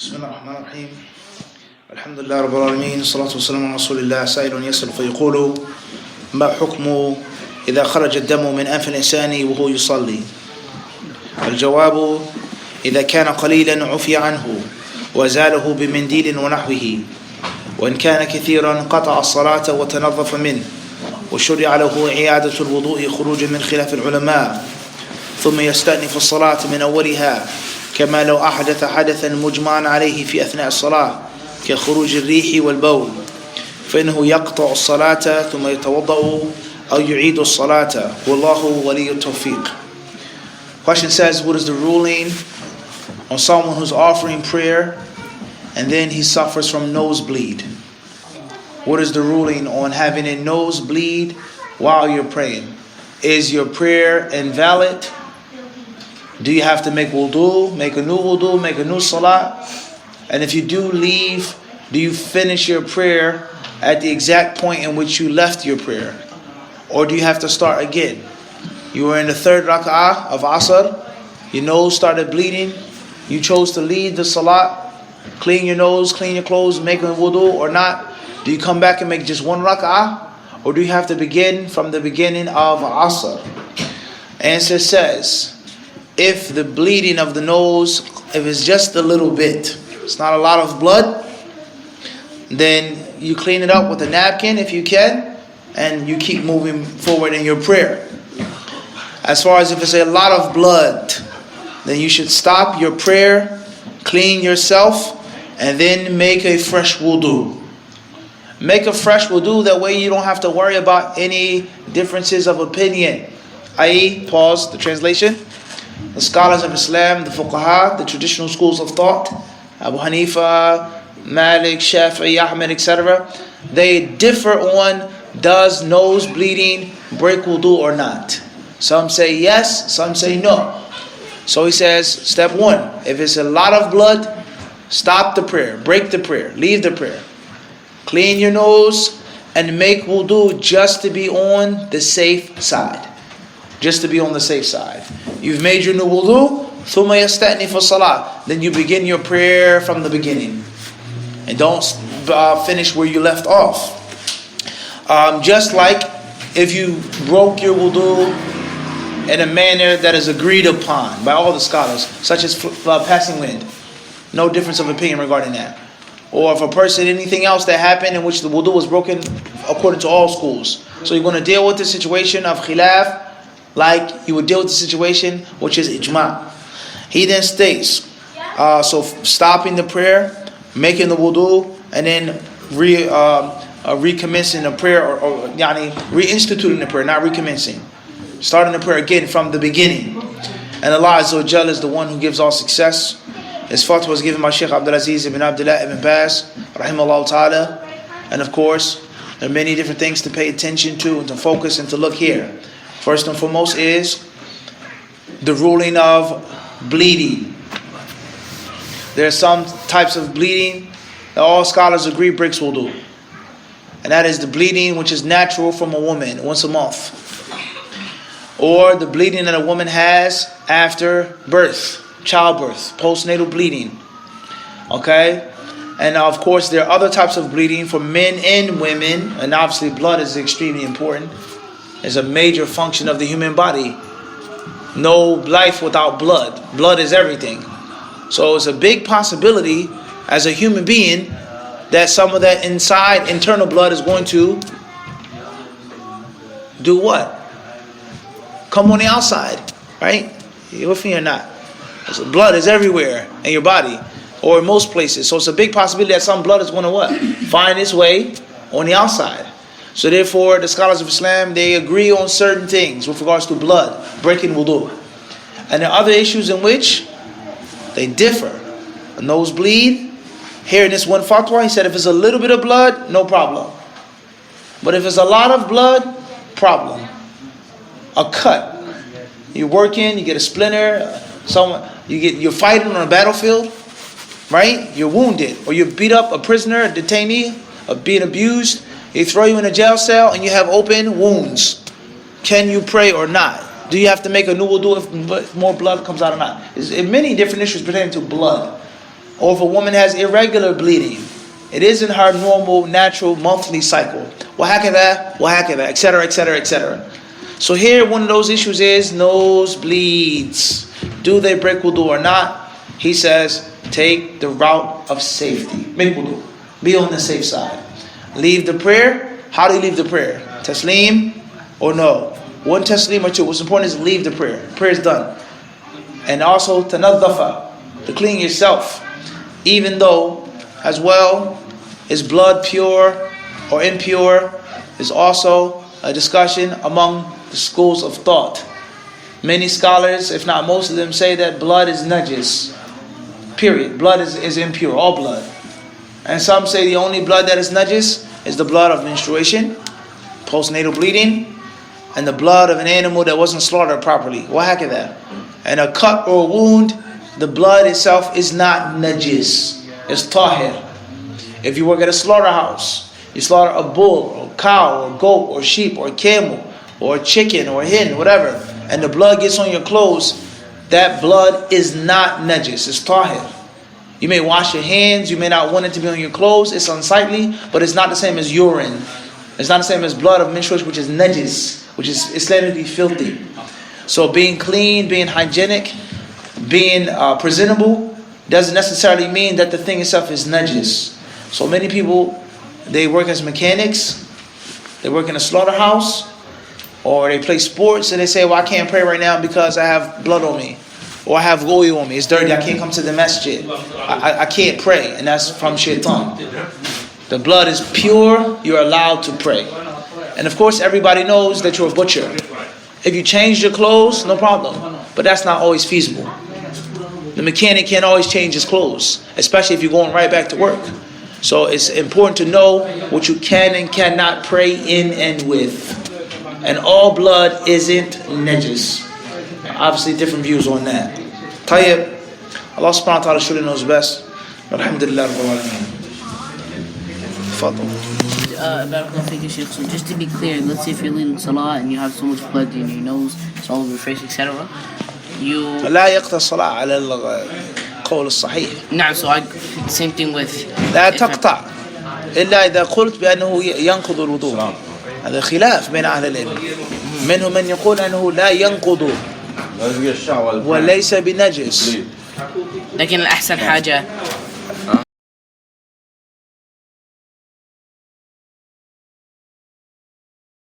بسم الله الرحمن الرحيم الحمد لله رب العالمين الصلاة والسلام على رسول الله. سائل يسأل فيقول ما حكم إذا خرج الدم من أنف الإنسان وهو يصلي؟ الجواب: إذا كان قليلا عفي عنه وزاله بمنديل ونحوه، وإن كان كثيرا قطع الصلاة وتنظف منه، وشرع له إعادة الوضوء خروجا من خلاف العلماء، ثم يستأنف الصلاة من أولها كما لو أحدث حدثا مجمعا عليه في أثناء الصلاة كخروج الريح والبول، فإنه يقطع الصلاة ثم يتوضأ أو يعيد الصلاة، والله ولي التوفيق. Question says, what is the ruling on someone who's offering prayer and then he suffers from nosebleed? What is the ruling on having a nosebleed while you're praying? Is your prayer invalid? Do you have to make wudu, make a new salat? And if you do leave, do you finish your prayer at the exact point in which you left your prayer? Or do you have to start again? You were in the third rak'ah of Asr, your nose started bleeding, you chose to leave the salat, clean your nose, clean your clothes, make a wudu or not? Do you come back and make just one rak'ah? Or do you have to begin from the beginning of Asr? Answer says, if the bleeding of the nose, if it's just a little bit, it's not a lot of blood, then you clean it up with a napkin if you can, and you keep moving forward in your prayer. As far as if it's a lot of blood, then you should stop your prayer, clean yourself, and then make a fresh wudu. Make a fresh wudu, that way you don't have to worry about any differences of opinion. I.e., pause the translation. The scholars of Islam, the fuqaha, the traditional schools of thought, Abu Hanifa, Malik, Shafi'i, Ahmed, etc., they differ on, does nose bleeding break wudu or not? Some say yes, some say no. So he says, step one, if it's a lot of blood, stop the prayer, break the prayer, leave the prayer. Clean your nose and make wudu just to be on the safe side. Just to be on the safe side. You've made your new wudu, ثُمَّ يَسْتَأْنِفُ الصَّلَاةِ, then you begin your prayer from the beginning. And don't finish where you left off. Just like if you broke your wudu in a manner that is agreed upon by all the scholars, such as passing wind. No difference of opinion regarding that. Or if a person, anything else that happened in which the wudu was broken according to all schools. So you're going to deal with the situation of khilaf like you would deal with the situation which is ijma. He then states, so stopping the prayer, making the wudu, and then recommencing the prayer, or reinstituting the prayer, not recommencing. Starting the prayer again from the beginning. And Allah Azza wa Jal is the one who gives all success. His fatwa was given by Sheikh Abdul ibn Abdillah ibn Baz, rahimahullah ta'ala. And of course, there are many different things to pay attention to and to focus and to look here. First and foremost is the ruling of bleeding. There are some types of bleeding that all scholars agree breaks wudu. And that is the bleeding which is natural from a woman once a month. Or the bleeding that a woman has after birth, childbirth, postnatal bleeding. Okay? And of course there are other types of bleeding for men and women. And obviously blood is extremely important. It's a major function of the human body. No life without blood. Blood is everything. So it's a big possibility as a human being that some of that internal blood is going to do what? Come on the outside, right? You with me or not? So blood is everywhere in your body, or in most places. So it's a big possibility that some blood is going to what? Find its way on the outside. So therefore, the scholars of Islam, they agree on certain things with regards to blood, breaking wudu. And there are other issues in which they differ. A nosebleed, here in this one fatwa, he said if it's a little bit of blood, no problem. But if it's a lot of blood, problem. A cut. You're working, you get a splinter, you're fighting on a battlefield, right? You're wounded, or you beat up a prisoner, a detainee, or being abused. They throw you in a jail cell and you have open wounds. Can you pray or not? Do you have to make a new wudu if more blood comes out or not? There's many different issues pertaining to blood. or if a woman has irregular bleeding, it isn't her normal, natural monthly cycle. وهكذا, etc., etc., etc. So here, one of those issues is nosebleeds. Do they break wudu or not? He says, take the route of safety. Make wudu. Be on the safe side. Leave the prayer. How do you leave the prayer? Taslim or no? One taslim or two. What's important is leave the prayer. Prayer is done. And also tanaddafa, to clean yourself. Even though, as well, is blood pure or impure, is also a discussion among the schools of thought. Many scholars, if not most of them, say that blood is najis. Period. Blood is impure, all blood. And some say the only blood that is najis is the blood of menstruation, postnatal bleeding, and the blood of an animal that wasn't slaughtered properly. Wahakadha. And a cut or a wound, the blood itself is not najis. It's tahir. If you work at a slaughterhouse, you slaughter a bull, or a cow, or goat, or sheep, or camel, or chicken, or hen, whatever, and the blood gets on your clothes, that blood is not najis. It's tahir. You may wash your hands, you may not want it to be on your clothes, it's unsightly, but it's not the same as urine. It's not the same as blood of menstruation, which is najis, which is Islamically filthy. So being clean, being hygienic, being presentable, doesn't necessarily mean that the thing itself is najis. So many people, they work as mechanics, they work in a slaughterhouse, or they play sports and they say, well, I can't pray right now because I have blood on me, or I have oil on me, it's dirty, I can't come to the masjid, I can't pray, and that's from shaitan. The blood is pure, you're allowed to pray. And of course everybody knows that you're a butcher. If you change your clothes, no problem, but that's not always feasible. The mechanic can't always change his clothes, especially if you're going right back to work. So it's important to know what you can and cannot pray in and with. And all blood isn't najis. Obviously different views on that. Tayyib, Allah subhanahu wa ta'ala surely knows best. Alhamdulillah Rabbil Alameen. So just to be clear, let's say if you're leading salah and you have so much blood in your nose, it's all over your face, etc. لا يقطع الصلاة على القول الصحيح. نعم, so same thing with لا تقطع إلا إذا قلت بأنه ينقض الوضوء. هذا خلاف بين أهل العلم. منهم من يقول أنه لا ينقض وليس بنجس. لكن الأحسن حاجة